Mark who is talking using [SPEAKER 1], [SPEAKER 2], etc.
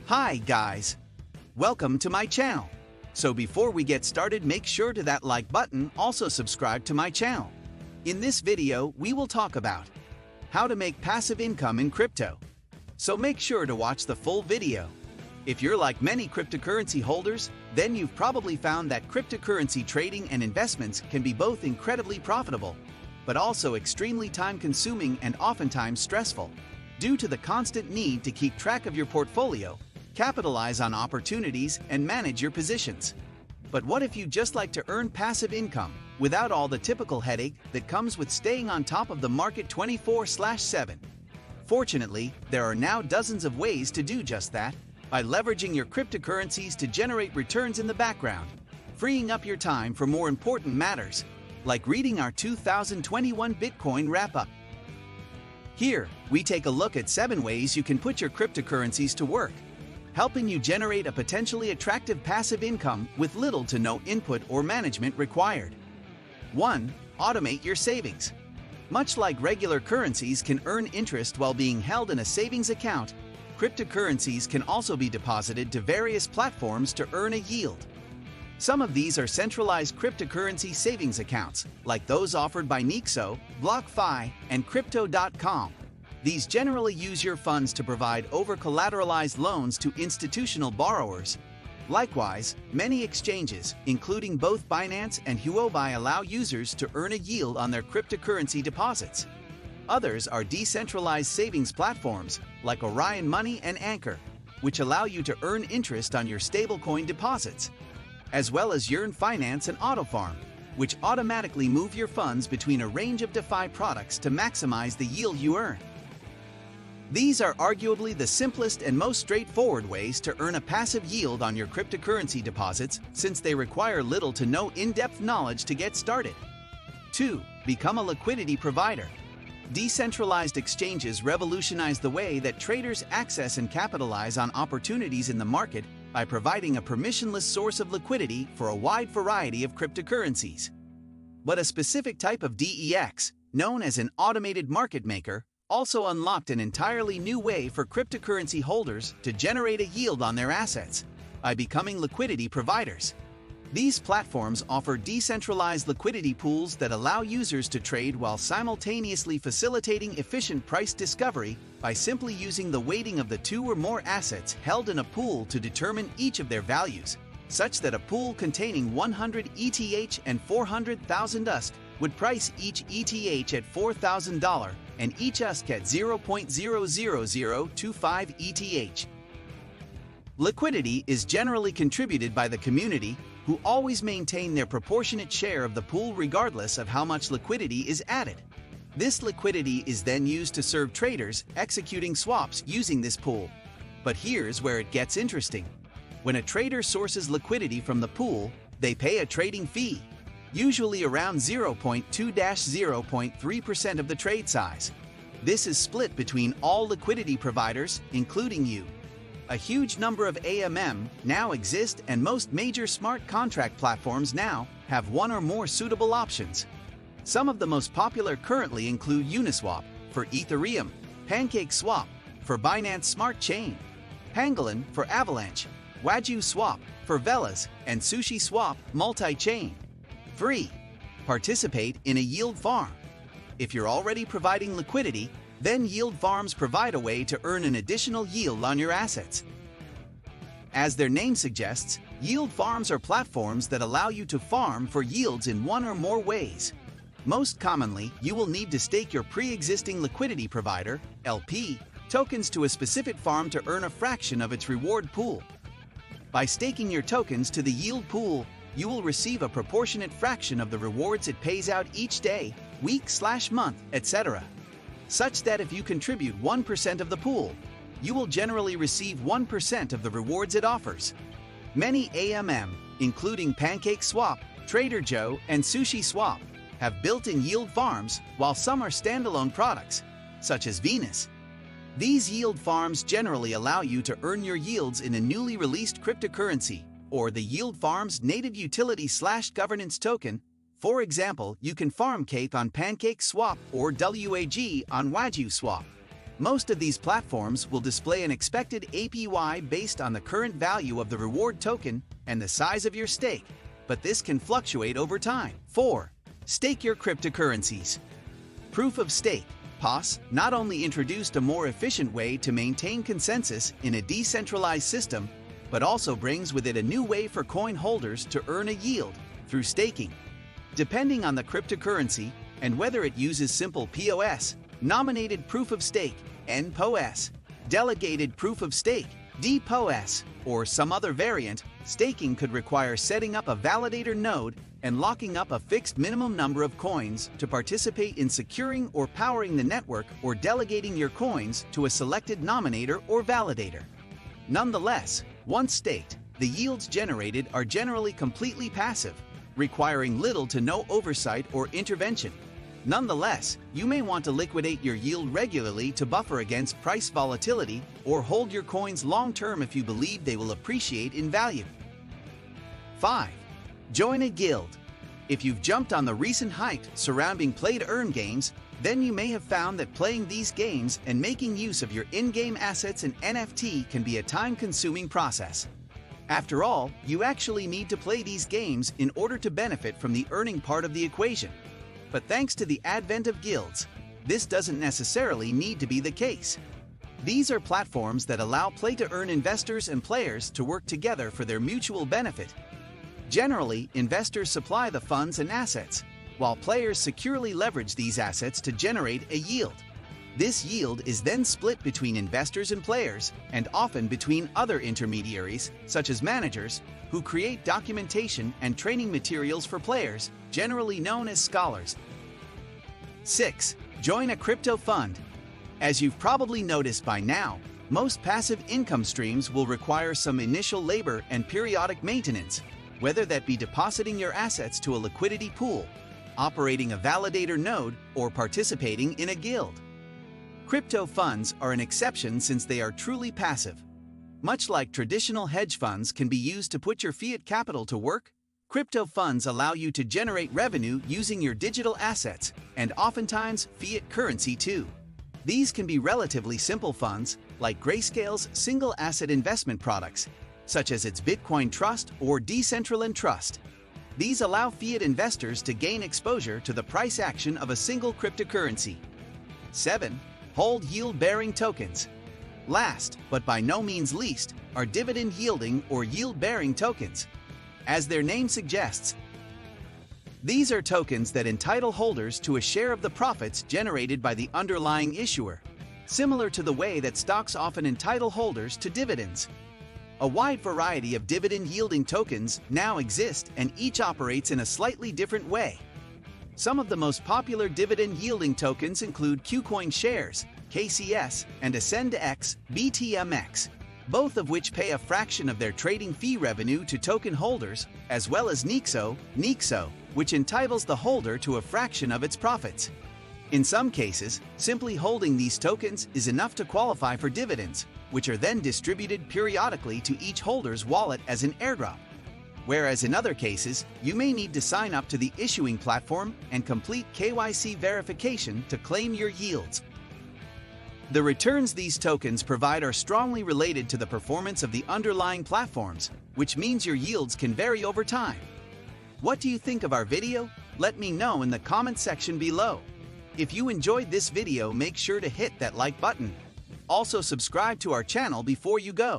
[SPEAKER 1] Hi guys! Welcome to my channel. So before we get started, make sure to that like button, also subscribe to my channel. In this video, we will talk about how to make passive income in crypto. So make sure to watch the full video. If you're like many cryptocurrency holders, then you've probably found that cryptocurrency trading and investments can be both incredibly profitable, but also extremely time-consuming and oftentimes stressful. Due to the constant need to keep track of your portfolio, capitalize on opportunities, and manage your positions. But what if you just like to earn passive income without all the typical headache that comes with staying on top of the market 24/7? Fortunately, there are now dozens of ways to do just that by leveraging your cryptocurrencies to generate returns in the background, freeing up your time for more important matters, like reading our 2021 Bitcoin wrap-up. Here, we take a look at 7 ways you can put your cryptocurrencies to work, helping you generate a potentially attractive passive income with little to no input or management required. 1. Automate your savings. Much like regular currencies can earn interest while being held in a savings account, cryptocurrencies can also be deposited to various platforms to earn a yield. Some of these are centralized cryptocurrency savings accounts, like those offered by Nexo, BlockFi, and Crypto.com. These generally use your funds to provide over-collateralized loans to institutional borrowers. Likewise, many exchanges, including both Binance and Huobi, allow users to earn a yield on their cryptocurrency deposits. Others are decentralized savings platforms, like Orion Money and Anchor, which allow you to earn interest on your stablecoin deposits, as well as Yearn Finance and AutoFarm, which automatically move your funds between a range of DeFi products to maximize the yield you earn. These are arguably the simplest and most straightforward ways to earn a passive yield on your cryptocurrency deposits, since they require little to no in-depth knowledge to get started. 2. Become a liquidity provider. Decentralized exchanges revolutionize the way that traders access and capitalize on opportunities in the market by providing a permissionless source of liquidity for a wide variety of cryptocurrencies. But a specific type of DEX, known as an automated market maker, also unlocked an entirely new way for cryptocurrency holders to generate a yield on their assets by becoming liquidity providers. These platforms offer decentralized liquidity pools that allow users to trade while simultaneously facilitating efficient price discovery by simply using the weighting of the 2 or more assets held in a pool to determine each of their values, such that a pool containing 100 ETH and 400,000 USD would price each ETH at $4,000 and each USD at 0.00025 ETH. Liquidity is generally contributed by the community, who always maintain their proportionate share of the pool regardless of how much liquidity is added. This liquidity is then used to serve traders executing swaps using this pool. But here's where it gets interesting. When a trader sources liquidity from the pool, they pay a trading fee, usually around 0.2-0.3% of the trade size. This is split between all liquidity providers, including you. A huge number of AMM now exist, and most major smart contract platforms now have one or more suitable options. Some of the most popular currently include Uniswap for Ethereum, PancakeSwap for Binance Smart Chain, Pangolin for Avalanche, Wagyu Swap for Velas, and SushiSwap multi-chain. 3. Participate in a yield farm. If you're already providing liquidity, then yield farms provide a way to earn an additional yield on your assets. As their name suggests, yield farms are platforms that allow you to farm for yields in one or more ways. Most commonly, you will need to stake your pre-existing liquidity provider, LP, tokens to a specific farm to earn a fraction of its reward pool. By staking your tokens to the yield pool, you will receive a proportionate fraction of the rewards it pays out each day, week/month, etc. Such that if you contribute 1% of the pool, you will generally receive 1% of the rewards it offers. Many AMM, including PancakeSwap, Trader Joe, and SushiSwap, have built-in yield farms, while some are standalone products, such as Venus. These yield farms generally allow you to earn your yields in a newly released cryptocurrency, or the yield farm's native utility/governance token. For example, you can farm Cake on PancakeSwap or WAG on Wagyu Swap. Most of these platforms will display an expected APY based on the current value of the reward token and the size of your stake, but this can fluctuate over time. 4. Stake your cryptocurrencies. Proof of stake, POS, not only introduced a more efficient way to maintain consensus in a decentralized system, but also brings with it a new way for coin holders to earn a yield through staking. Depending on the cryptocurrency and whether it uses simple POS, nominated proof of stake, NPOS, delegated proof of stake, DPOS, or some other variant, staking could require setting up a validator node and locking up a fixed minimum number of coins to participate in securing or powering the network or delegating your coins to a selected nominator or validator. Nonetheless, once staked, the yields generated are generally completely passive, requiring little to no oversight or intervention. Nonetheless, you may want to liquidate your yield regularly to buffer against price volatility or hold your coins long-term if you believe they will appreciate in value. 5. Join a guild. If you've jumped on the recent hype surrounding play-to-earn games, then you may have found that playing these games and making use of your in-game assets and NFT can be a time-consuming process. After all, you actually need to play these games in order to benefit from the earning part of the equation. But thanks to the advent of guilds, this doesn't necessarily need to be the case. These are platforms that allow play-to-earn investors and players to work together for their mutual benefit. Generally, investors supply the funds and assets, while players securely leverage these assets to generate a yield. This yield is then split between investors and players, and often between other intermediaries, such as managers, who create documentation and training materials for players, generally known as scholars. 6. Join a crypto fund. As you've probably noticed by now, most passive income streams will require some initial labor and periodic maintenance, whether that be depositing your assets to a liquidity pool, operating a validator node, or participating in a guild. Crypto funds are an exception since they are truly passive. Much like traditional hedge funds can be used to put your fiat capital to work, crypto funds allow you to generate revenue using your digital assets, and oftentimes fiat currency too. These can be relatively simple funds, like Grayscale's single asset investment products, such as its Bitcoin Trust or Decentraland Trust. These allow fiat investors to gain exposure to the price action of a single cryptocurrency. 7. Hold yield-bearing tokens. Last, but by no means least, are dividend-yielding or yield-bearing tokens. As their name suggests, these are tokens that entitle holders to a share of the profits generated by the underlying issuer, similar to the way that stocks often entitle holders to dividends. A wide variety of dividend-yielding tokens now exist, and each operates in a slightly different way. Some of the most popular dividend-yielding tokens include KuCoin shares, KCS, and AscendX, BTMX, both of which pay a fraction of their trading fee revenue to token holders, as well as NIXO, which entitles the holder to a fraction of its profits. In some cases, simply holding these tokens is enough to qualify for dividends, which are then distributed periodically to each holder's wallet as an airdrop. Whereas in other cases, you may need to sign up to the issuing platform and complete KYC verification to claim your yields. The returns these tokens provide are strongly related to the performance of the underlying platforms, which means your yields can vary over time. What do you think of our video? Let me know in the comment section below. If you enjoyed this video, make sure to hit that like button. Also subscribe to our channel before you go.